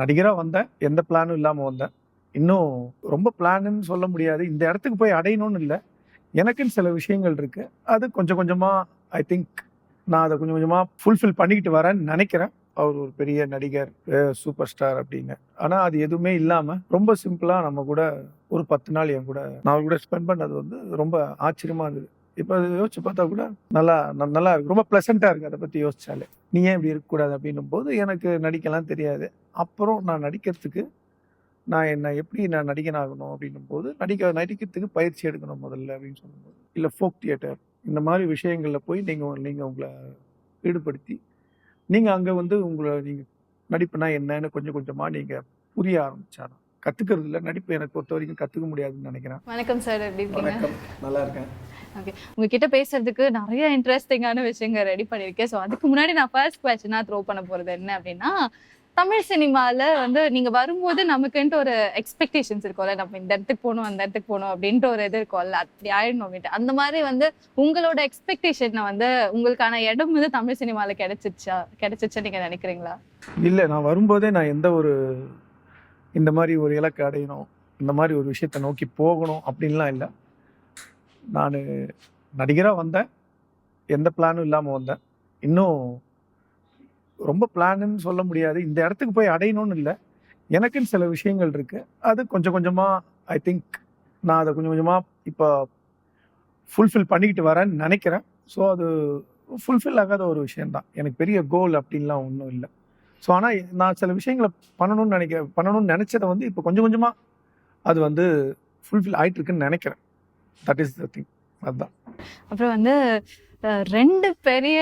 நடிகராக வந்தேன், எந்த பிளானும் இல்லாமல் வந்தேன். இன்னும் ரொம்ப பிளான்னு சொல்ல முடியாது, இந்த இடத்துக்கு போய் அடையணும்னு இல்லை, எனக்குன்னு சில விஷயங்கள் இருக்கு. அது கொஞ்சம் கொஞ்சமாக ஐ திங்க் நான் அதை கொஞ்சம் கொஞ்சமாக ஃபுல்ஃபில் பண்ணிக்கிட்டு வரேன்னு நினைக்கிறேன். அவர் ஒரு பெரிய நடிகர், சூப்பர் ஸ்டார் அப்படின்னு. ஆனால் அது எதுவுமே இல்லாமல் ரொம்ப சிம்பிளாக நம்ம கூட ஒரு 10 நாள் என் கூட நான் அவர் கூட ஸ்பெண்ட் பண்ணது வந்து ரொம்ப ஆச்சரியமாக இருந்தது. இப்போ அதை யோசிச்சு பார்த்தா கூட நல்லா இருக்கு, ரொம்ப ப்ளசண்ட்டாக இருக்குது அதை பற்றி யோசிச்சாலே. நீ ஏன் இப்படி இருக்கக்கூடாது அப்படின்னும் போது எனக்கு நடிக்கலாம் தெரியாது. அப்புறம் நான் நடிக்கிறதுக்கு நான் எப்படி நடிகன் ஆகணும் அப்படின்னும் போது நடிக்கிறதுக்கு பயிற்சி எடுக்கணும் முதல்ல அப்படின்னு சொல்லும்போது, இல்லை ஃபோக் தியேட்டர் இந்த மாதிரி விஷயங்களில் போய் நீங்கள் உங்களை ஈடுபடுத்தி நீங்கள் அங்கே வந்து நீங்கள் நடிப்புனா என்னன்னு கொஞ்சம் கொஞ்சமாக நீங்கள் புரிய ஆரம்பிச்சாலும் கற்றுக்கிறது இல்லை. நடிப்பு எனக்கு பொறுத்த வரைக்கும் கற்றுக்க முடியாதுன்னு நினைக்கிறேன். வணக்கம் சார், எப்படி இருக்கீங்க? வணக்கம், நல்லா இருக்கேன். ஓகே, உங்ககிட்ட பேசுறதுக்கு நிறைய இன்ட்ரெஸ்டிங்கான விஷயங்கள் ரெடி பண்ணியிருக்கேன். ஸோ அதுக்கு முன்னாடி நான் ஃபர்ஸ்ட் குவெஸ்சனாக த்ரோ பண்ண போகிறது என்ன அப்படின்னா, தமிழ் சினிமாவில் வந்து நீங்கள் வரும்போது நமக்குன்ட்டு ஒரு எக்ஸ்பெக்டேஷன்ஸ் இருக்கும்ல, நம்ம இந்த இடத்துக்கு போகணும் அந்த இடத்துக்கு போகணும் அப்படின்ட்டு ஒரு இது இருக்கும்ல, அப்படி ஆயிடணும் அப்படின்ட்டு. அந்த மாதிரி வந்து உங்களோட எக்ஸ்பெக்டேஷனை வந்து உங்களுக்கான இடம் வந்து தமிழ் சினிமாவில் கிடைச்சிச்சா நீங்கள் நினைக்கிறீங்களா? இல்லை, நான் வரும்போதே நான் எந்த ஒரு இந்த மாதிரி ஒரு இலக்கு அடையணும், இந்த மாதிரி ஒரு விஷயத்தை நோக்கி போகணும் அப்படின்லாம் இல்லை. நான் நடிகராக வந்தேன், எந்த பிளானும் இல்லாமல் வந்தேன். இன்னும் ரொம்ப பிளான்னு சொல்ல முடியாது, இந்த இடத்துக்கு போய் அடையணும்னு இல்லை, எனக்குன்னு சில விஷயங்கள் இருக்கு. அது கொஞ்சம் கொஞ்சமாக ஐ திங்க் நான் அதை கொஞ்சம் கொஞ்சமாக இப்போ ஃபுல்ஃபில் பண்ணிக்கிட்டு வரேன்னு நினைக்கிறேன். ஸோ அது ஃபுல்ஃபில் ஆகாத ஒரு விஷயந்தான். எனக்கு பெரிய கோல் அப்படின்லாம் ஒன்றும் இல்லை. ஸோ ஆனால் நான் சில விஷயங்களை பண்ணணும்னு நினச்சதை வந்து இப்போ கொஞ்சம் கொஞ்சமாக அது வந்து ஃபுல்ஃபில் ஆகிட்டு இருக்குன்னு நினைக்கிறேன். That is the thing. அதுதான். அப்புறம் வந்து 2 பெரிய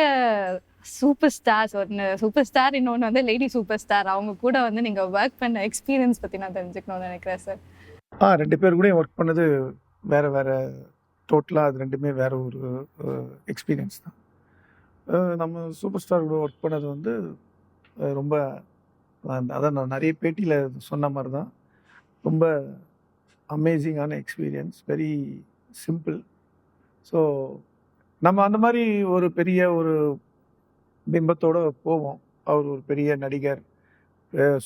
சூப்பர் ஸ்டார்ஸ், ஒன்று சூப்பர் ஸ்டார், இன்னொன்று வந்து லேடி சூப்பர் ஸ்டார், அவங்க கூட வந்து நீங்கள் ஒர்க் பண்ண எக்ஸ்பீரியன்ஸ் பற்றி நான் தெரிஞ்சுக்கணும்னு நினைக்கிறேன் சார். 2 பேர் கூட ஒர்க் பண்ணது வேறு வேறு, டோட்டலாக அது 2மே வேறு ஒரு எக்ஸ்பீரியன்ஸ் தான். நம்ம சூப்பர் ஸ்டார் கூட ஒர்க் பண்ணது வந்து ரொம்ப அதான் நான் நிறைய பேட்டியில் சொன்ன மாதிரி தான், ரொம்ப அமேசிங்கான எக்ஸ்பீரியன்ஸ், வெரி சிம்பிள். ஸோ நம்ம அந்த மாதிரி ஒரு பெரிய ஒரு பிம்பத்தோடு போவோம், அவர் ஒரு பெரிய நடிகர்,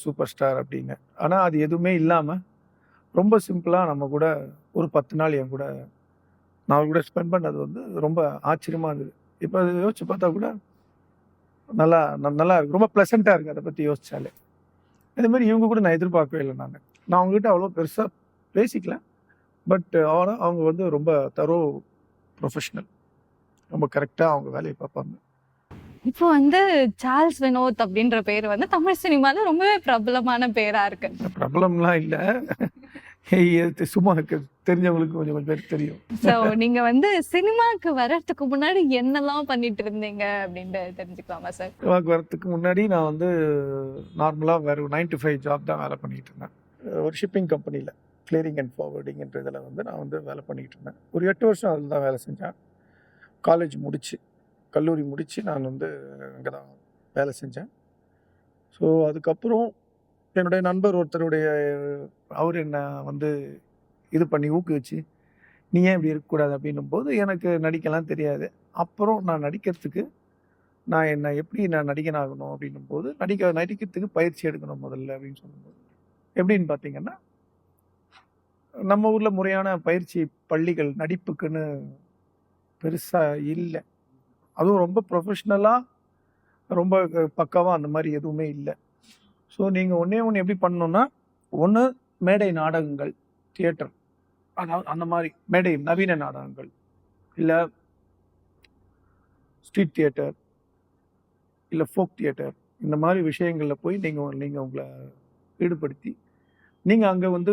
சூப்பர் ஸ்டார் அப்படின்னு. ஆனால் அது எதுவுமே இல்லாமல் ரொம்ப சிம்பிளாக நம்ம கூட ஒரு 10 நாள் என் கூட நான் அவர் கூட ஸ்பெண்ட் பண்ணது வந்து ரொம்ப ஆச்சரியமாக இருந்தது. இப்போ அதை யோசிச்சு பார்த்தா கூட நல்லா இருக்கு, ரொம்ப ப்ளசண்ட்டாக இருக்குது அதை பற்றி யோசிச்சாலே. இதே மாதிரி இவங்க கூட நான் எதிர்பார்க்கவே இல்லை. நான் அவங்ககிட்ட அவ்வளோ பெருசாக பேசிக்கல, பட் ஆனால் அவங்க வந்து ரொம்ப தரோ ப்ரொஃபஷ்னல், ரொம்ப கரெக்டாக அவங்க வேலையை பார்ப்பாங்க. இப்போ வந்து சார்ல்ஸ் வினோத் அப்படின்ற பேர் வந்து தமிழ் சினிமால ரொம்பவே பிரபலமான பேரா இருக்கு. பிரபலம்லாம் இல்லை, சும்மா தெரிஞ்சவங்களுக்கு கொஞ்சம் பேர் தெரியும். ஸோ நீங்க வந்து சினிமாவுக்கு வர்றதுக்கு முன்னாடி என்னெல்லாம் பண்ணிட்டு இருந்தீங்க அப்படின்ட்டு தெரிஞ்சுக்கலாமா சார்? சினிமாவுக்கு வர்றதுக்கு முன்னாடி நான் வந்து நார்மலாக வேறு 9 to 5 ஜாப் தான் வேலை பண்ணிகிட்டு இருந்தேன். ஒரு ஷிப்பிங் கம்பெனியில் கிளியரிங் அண்ட் ஃபார்வர்டிங்ன்ற இதில் வந்து நான் வந்து வேலை பண்ணிக்கிட்டு இருந்தேன். ஒரு 8 வருஷம் அதில் தான் வேலை செஞ்சேன். காலேஜ் முடித்து, கல்லூரி முடித்து நான் வந்து அங்கே தான் வேலை செஞ்சேன். ஸோ அதுக்கப்புறம் என்னுடைய நண்பர் ஒருத்தருடைய அவர் என்னை வந்து இது பண்ணி ஊக்குவிச்சு, நீ ஏன் இப்படி இருக்கக்கூடாது அப்படின்னும் போது எனக்கு நடிக்கலாம் தெரியாது. அப்புறம் நான் நடிக்கிறதுக்கு எப்படி நடிகன் ஆகணும் அப்படின்னும் போது நடிக்கிறதுக்கு பயிற்சி எடுக்கணும் முதல்ல அப்படின்னு சொல்லும்போது, எப்படின்னு பார்த்தீங்கன்னா, நம்ம ஊரில் முறையான பயிற்சி பள்ளிகள் நடிப்புக்குன்னு பெருசாக இல்லை. அதுவும் ரொம்ப ப்ரொஃபஷ்னலாக ரொம்ப பக்காவாக அந்த மாதிரி எதுவுமே இல்லை. ஸோ நீங்கள் ஒன்று எப்படி பண்ணணுன்னா, ஒன்று மேடை நாடகங்கள், தியேட்டர், அதாவது அந்த மாதிரி மேடை நவீன நாடகங்கள், இல்லை ஸ்ட்ரீட் தியேட்டர், இல்லை ஃபோக் தியேட்டர், இந்த மாதிரி விஷயங்களில் போய் நீங்கள் உங்களை ஈடுபடுத்தி நீங்கள் அங்கே வந்து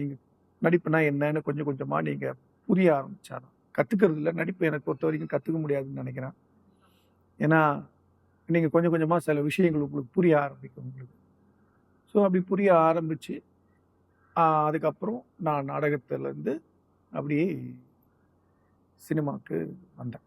நீங்கள் நடிப்புனா என்னன்னு கொஞ்சம் கொஞ்சமாக நீங்கள் புரிய ஆரம்பிச்சாலும் கற்றுக்கிறது இல்லை. நடிப்பு எனக்கு பொறுத்த வரைக்கும் கற்றுக்க முடியாதுன்னு நினைக்கிறேன். ஏன்னா நீங்கள் கொஞ்சம் கொஞ்சமாக சில விஷயங்கள் உங்களுக்கு புரிய ஆரம்பிக்கும் உங்களுக்கு. ஸோ அப்படி புரிய ஆரம்பித்து அதுக்கப்புறம் நான் நாடகத்துலேருந்து அப்படியே சினிமாவுக்கு வந்தேன்.